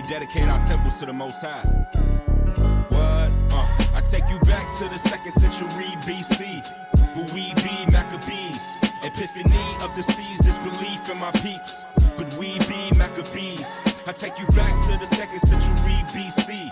rededicate our temples to the Most High. What? I take you back to the 2nd century BC. Who we be, Maccabees. Epiphany of the seas, disbelief in my peeps. Could we be Maccabees? I take you back to the 2nd century BC.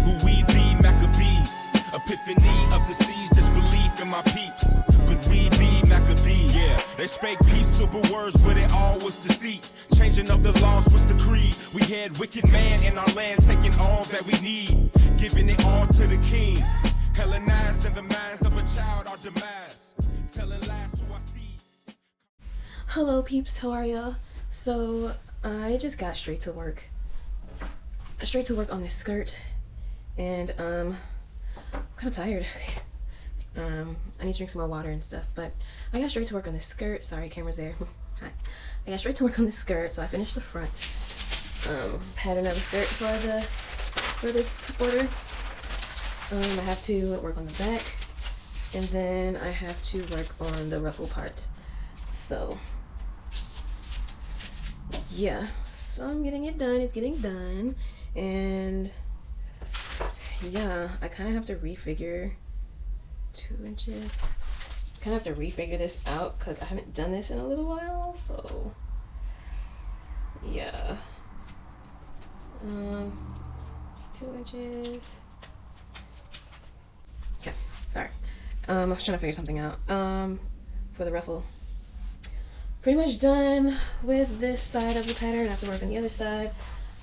Who we be, Maccabees. Epiphany of the seas, disbelief in my peeps. Could we be Maccabees? Yeah, they spake peaceable words, but it all was deceit. Changing of the laws was the creed. We had wicked man in our land, taking all that we need, giving it all to the king. Hellenized in the minds of a child, our demise. Telling lies to our seeds. Hello peeps, how are y'all? So I just got straight to work on this skirt, and I'm kind of tired. I need to drink some more water and stuff, but I got straight to work on this skirt. Sorry, camera's there. Hi. I got straight to work on this skirt, so I finished the front pattern of the skirt for this order. I have to work on the back, and then I have to work on the ruffle part. So yeah, so I'm getting it done. It's getting done, and yeah, I kind of have to refigure 2 inches. Kind of have to refigure this out because I haven't done this in a little while. So yeah, it's 2 inches. Okay, sorry. I was trying to figure something out. For the ruffle. Pretty much done with this side of the pattern. I have to work on the other side.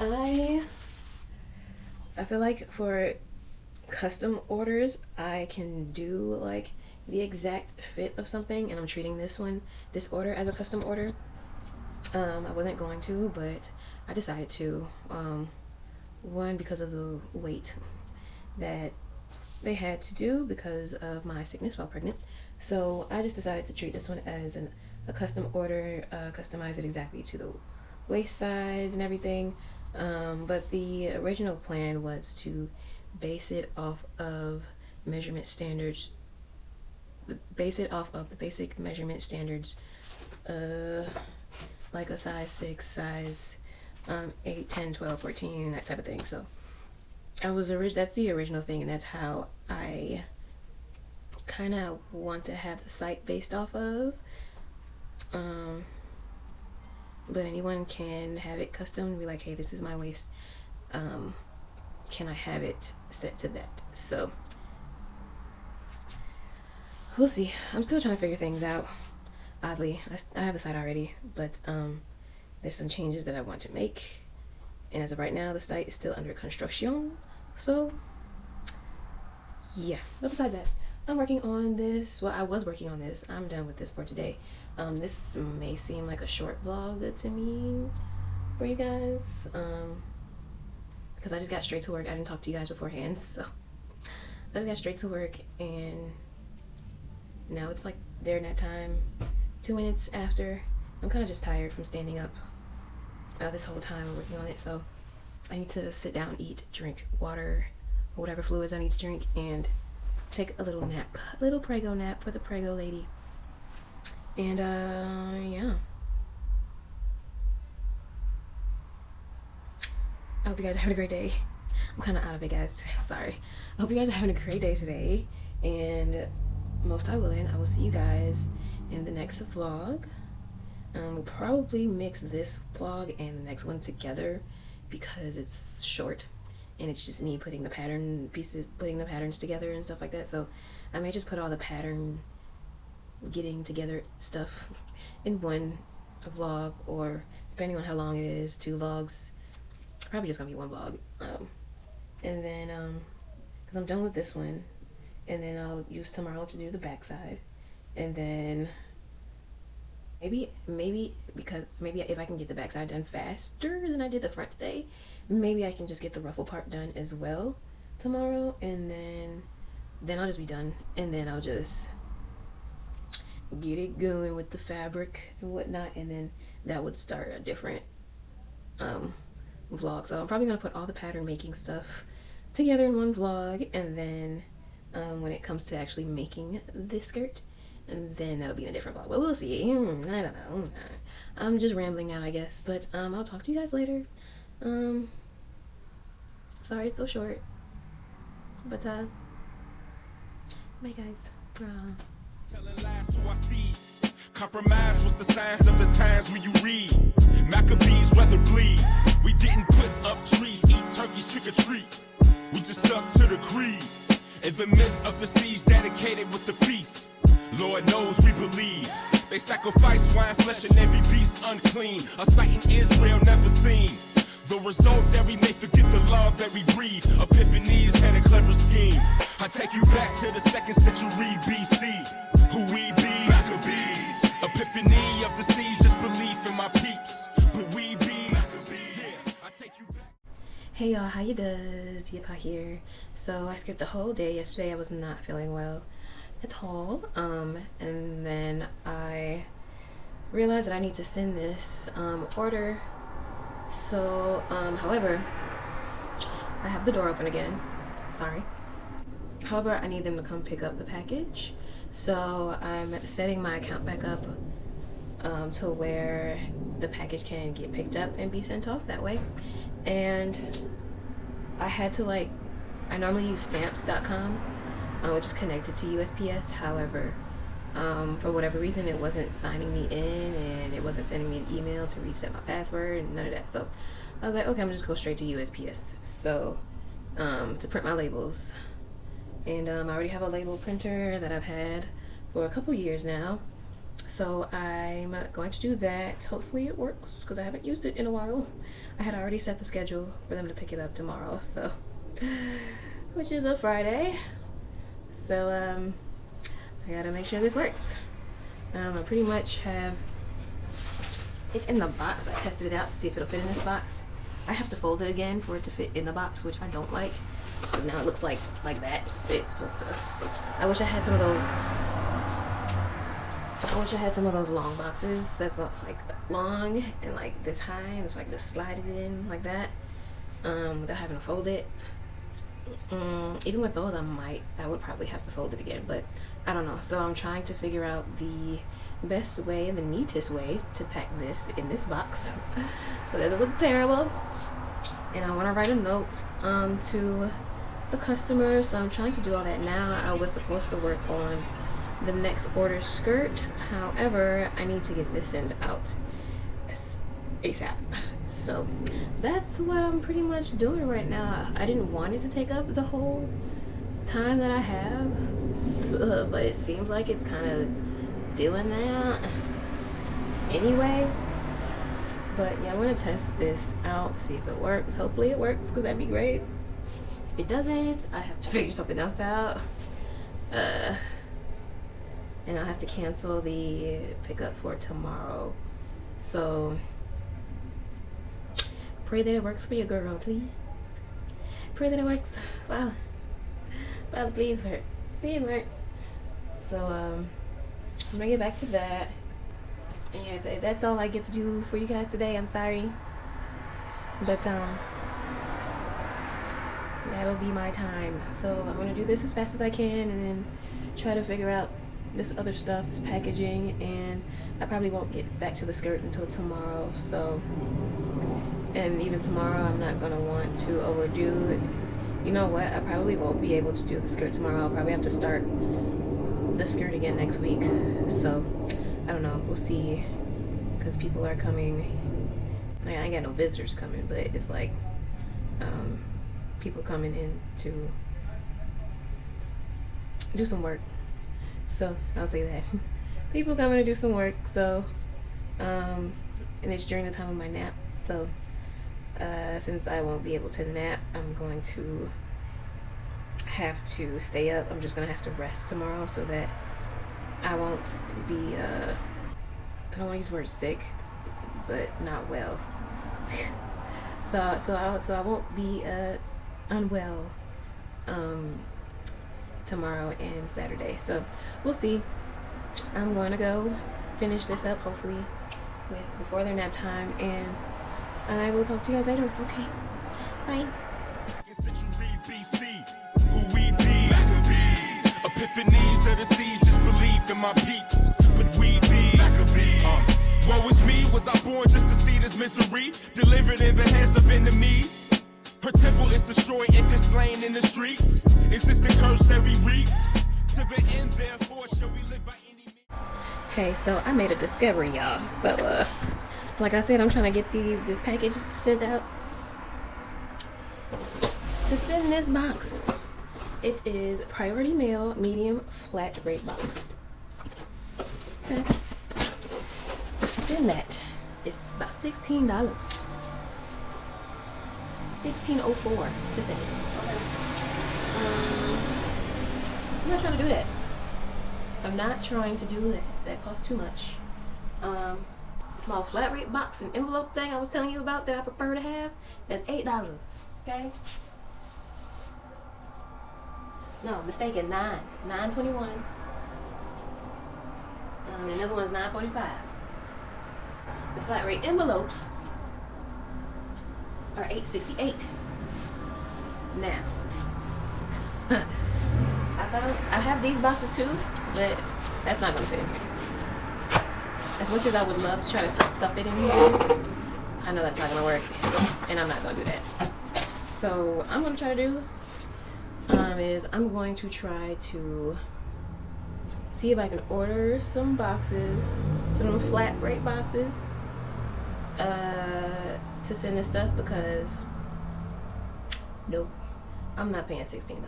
I feel like for custom orders, I can do like the exact fit of something, and I'm treating this order as a custom order. I wasn't going to, but I decided to. One, because of the weight that they had to do because of my sickness while pregnant. So I just decided to treat this one as a custom order, customize it exactly to the waist size and everything. But the original plan was to base it off of measurement standards, base it off of the basic measurement standards, like a size 6, size 8, 10, 12, 14, that type of thing. So that's the original thing, and that's how I kind of want to have the site based off of. But anyone can have it custom and be like, hey, this is my waist, can I have it set to that? So we'll see. I'm still trying to figure things out. Oddly, I have the site already, but there's some changes that I want to make, and as of right now the site is still under construction. So yeah, but besides that, I'm working on this. Well, I was working on this. I'm done with this for today. This may seem like a short vlog to me for you guys, because I just got straight to work. I didn't talk to you guys beforehand, so I just got straight to work, and now it's like their nap time. 2 minutes after. I'm kind of just tired from standing up this whole time working on it, so I need to sit down, eat, drink water, or whatever fluids I need to drink, and take a little nap, a little prego nap for the prego lady. And yeah, I hope you guys are having a great day. I'm kind of out of it, guys. Sorry. I hope you guys are having a great day today, and most I will see you guys in the next vlog. We'll probably mix this vlog and the next one together because it's short and it's just me putting the patterns together and stuff like that. So I may just put all the pattern getting together stuff in one vlog, or depending on how long it is, 2 vlogs. Probably just gonna be 1 vlog. And then because I'm done with this one, and then I'll use tomorrow to do the backside, and then maybe if I can get the backside done faster than I did the front today, maybe I can just get the ruffle part done as well tomorrow, and then I'll just be done, and then I'll just get it going with the fabric and whatnot, and then that would start a different vlog. So I'm probably gonna put all the pattern making stuff together in one vlog, and then when it comes to actually making this skirt, and then that'll be in a different vlog. But we'll see. I don't know. I'm just rambling now, I guess. But I'll talk to you guys later. Sorry it's so short. But bye guys. Telling lies to our seeds. Compromise was the signs of the times when you read. Maccabees rather bleed. We didn't put up trees, eat turkeys, trick or treat. We just stuck to the creed. In the midst of the siege, dedicated with the feast. Lord knows we believe. They sacrifice swine flesh and every beast unclean. A sight in Israel never seen. The result that we may forget the law that we breathe. Epiphanies had a clever scheme. I take you back to the 2nd century BC. Who we be? Maccabees. Epiphany of the siege, just belief in my peeps. Who we be? Maccabees. Yeah, I take you back. Hey y'all, how you does? Yapah here. So I skipped a whole day. Yesterday I was not feeling well at all. And then I realized that I need to send this order. So, however, I have the door open again. Sorry. However, I need them to come pick up the package. So I'm setting my account back up to where the package can get picked up and be sent off that way. And I had to I normally use stamps.com, which is connected to USPS. However, for whatever reason, it wasn't signing me in and it wasn't sending me an email to reset my password and none of that. So I was like, okay, I'm just go straight to USPS. So to print my labels. And I already have a label printer that I've had for a couple years now. So I'm going to do that. Hopefully it works because I haven't used it in a while. I had already set the schedule for them to pick it up tomorrow, so which is a Friday. So I gotta make sure this works. I pretty much have it in the box. I tested it out to see if it'll fit in this box. I have to fold it again for it to fit in the box, which I don't like. So now it looks like that. It's supposed to. I wish I had some of those. I wish I had some of those long boxes that's like long and like this high, and so I can just slide it in like that without having to fold it. Even with those, I would probably have to fold it again, but I don't know. So I'm trying to figure out the best way and the neatest way to pack this in this box so that it looks terrible. And I want to write a note to the customer, so I'm trying to do all that now. I was supposed to work on the next order skirt. However, I need to get this sent out ASAP. So that's what I'm pretty much doing right now. I didn't want it to take up the whole time that I have, but it seems like it's kind of doing that anyway. But yeah, I'm gonna test this out, see if it works. Hopefully it works, because that'd be great. If it doesn't, I have to figure something else out. And I'll have to cancel the pickup for tomorrow. So pray that it works for your girl, please. Pray that it works. Wow. Father, please work. Please work. So I'm gonna get back to that. And yeah, that's all I get to do for you guys today. I'm sorry. But that'll be my time. So I'm gonna do this as fast as I can and then try to figure out this other stuff, this packaging, and I probably won't get back to the skirt until tomorrow. So, and even tomorrow I'm not gonna want to overdo it. You know what, I probably won't be able to do the skirt tomorrow. I'll probably have to start the skirt again next week. So I don't know, we'll see, because people are coming. I ain't got no visitors coming, but it's like people coming in to do some work. So I'll say that. People coming to do some work. So and it's during the time of my nap. So since I won't be able to nap, I'm going to have to stay up. I'm just gonna have to rest tomorrow so that I won't be I don't want to use the word sick, but not well. so I won't be unwell tomorrow and Saturday. So we'll see. I'm going to go finish this up hopefully before their nap time, and I will talk to you guys later. Okay, bye. Who we be? Maccabees. Epiphanies of the seas, just belief in my peeps. But we be Maccabees. Woe is me, was I born just to see this misery delivered in the hands of enemies? Her temple Let's destroy infants slain in the streets. Is this the curse that we reaped? To the end, therefore, shall we live by any means? Hey, so I made a discovery, y'all. So, like I said, I'm trying to get this package sent out. To send this box, it is priority mail, medium, flat rate box. Okay. To send that, it's about $16. $16.04 to send it. Okay. I'm not trying to do that. I'm not trying to do that. That costs too much. Small flat rate box and envelope thing I was telling you about that I prefer to have, that's $8. Okay? No, mistaken, $9.21. Another one's $9.45. The flat rate envelopes are $8.68. Now, I have these boxes too, but that's not gonna fit in here. As much as I would love to try to stuff it in here, I know that's not gonna work, and I'm not gonna do that. So I'm gonna try to do is I'm going to try to see if I can order some boxes, some flat rate boxes, to send this stuff, because nope, I'm not paying $16.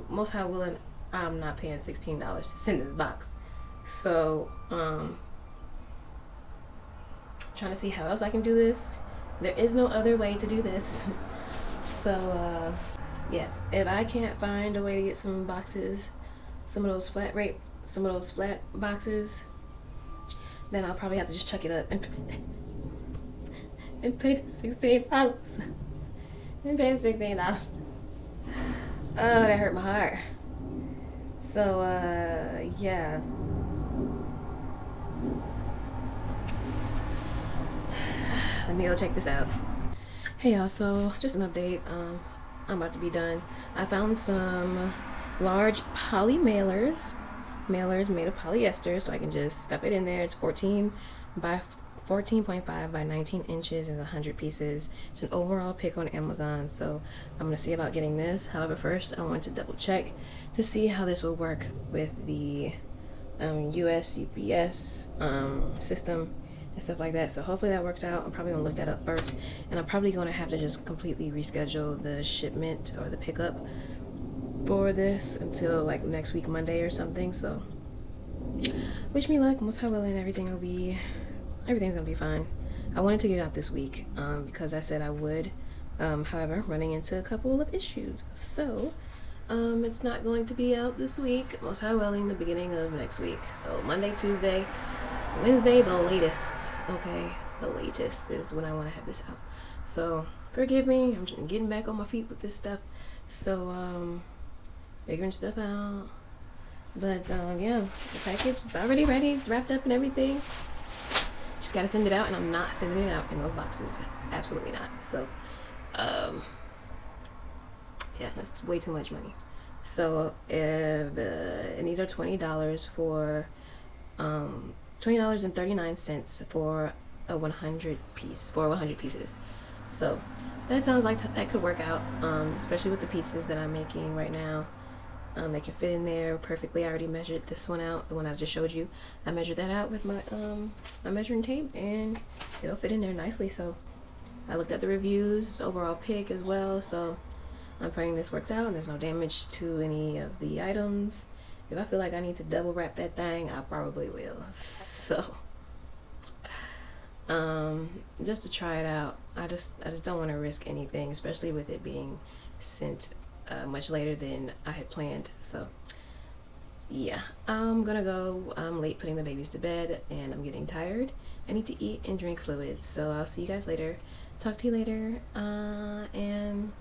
Most high willing, I'm not paying $16 to send this box. So trying to see how else I can do this. There is no other way to do this. So yeah, if I can't find a way to get some boxes, some of those flat boxes, then I'll probably have to just chuck it up and pay $16. And pay $16. Oh, that hurt my heart. So yeah. Let me go check this out. Hey y'all, so just an update. I'm about to be done. I found some large poly mailers made of polyester, so I can just stuff it in there. It's 14 by 14.5 by 19 inches and 100 pieces. It's an overall pick on Amazon, so I'm gonna see about getting this. However, first I want to double check to see how this will work with the US UPS system and stuff like that. So hopefully that works out. I'm probably gonna look that up first, and I'm probably gonna have to just completely reschedule the shipment or the pickup for this until like next week Monday or something. So wish me luck. Most high willing, everything's gonna be fine. I wanted to get it out this week because I said I would. However, running into a couple of issues, so it's not going to be out this week. Most high willing, the beginning of next week. So Monday, Tuesday, Wednesday, the latest. Okay, the latest is when I want to have this out. So forgive me, I'm just getting back on my feet with this stuff. So figuring stuff out. But yeah, the package is already ready. It's wrapped up and everything. Just gotta send it out, and I'm not sending it out in those boxes. Absolutely not. So yeah, that's way too much money. So if and these are $20 for $20.39 for a 100 pieces. So that sounds like that could work out, especially with the pieces that I'm making right now. They can fit in there perfectly. I already measured this one out, the one I just showed you. I measured that out with my measuring tape, and it'll fit in there nicely. So I looked at the reviews, overall pick as well. So I'm praying this works out and there's no damage to any of the items. If I feel like I need to double wrap that thing, I probably will. So just to try it out. I just don't want to risk anything, especially with it being sent much later than I had planned. So yeah, I'm gonna go. I'm late putting the babies to bed and I'm getting tired. I need to eat and drink fluids. So I'll see you guys later. Talk to you later. And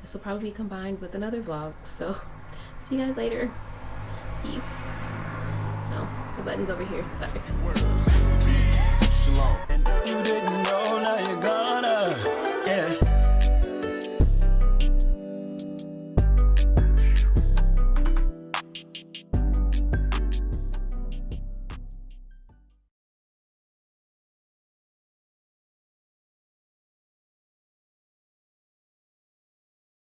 this will probably be combined with another vlog. So see you guys later. Peace. Oh, the button's over here. Sorry. Shalom.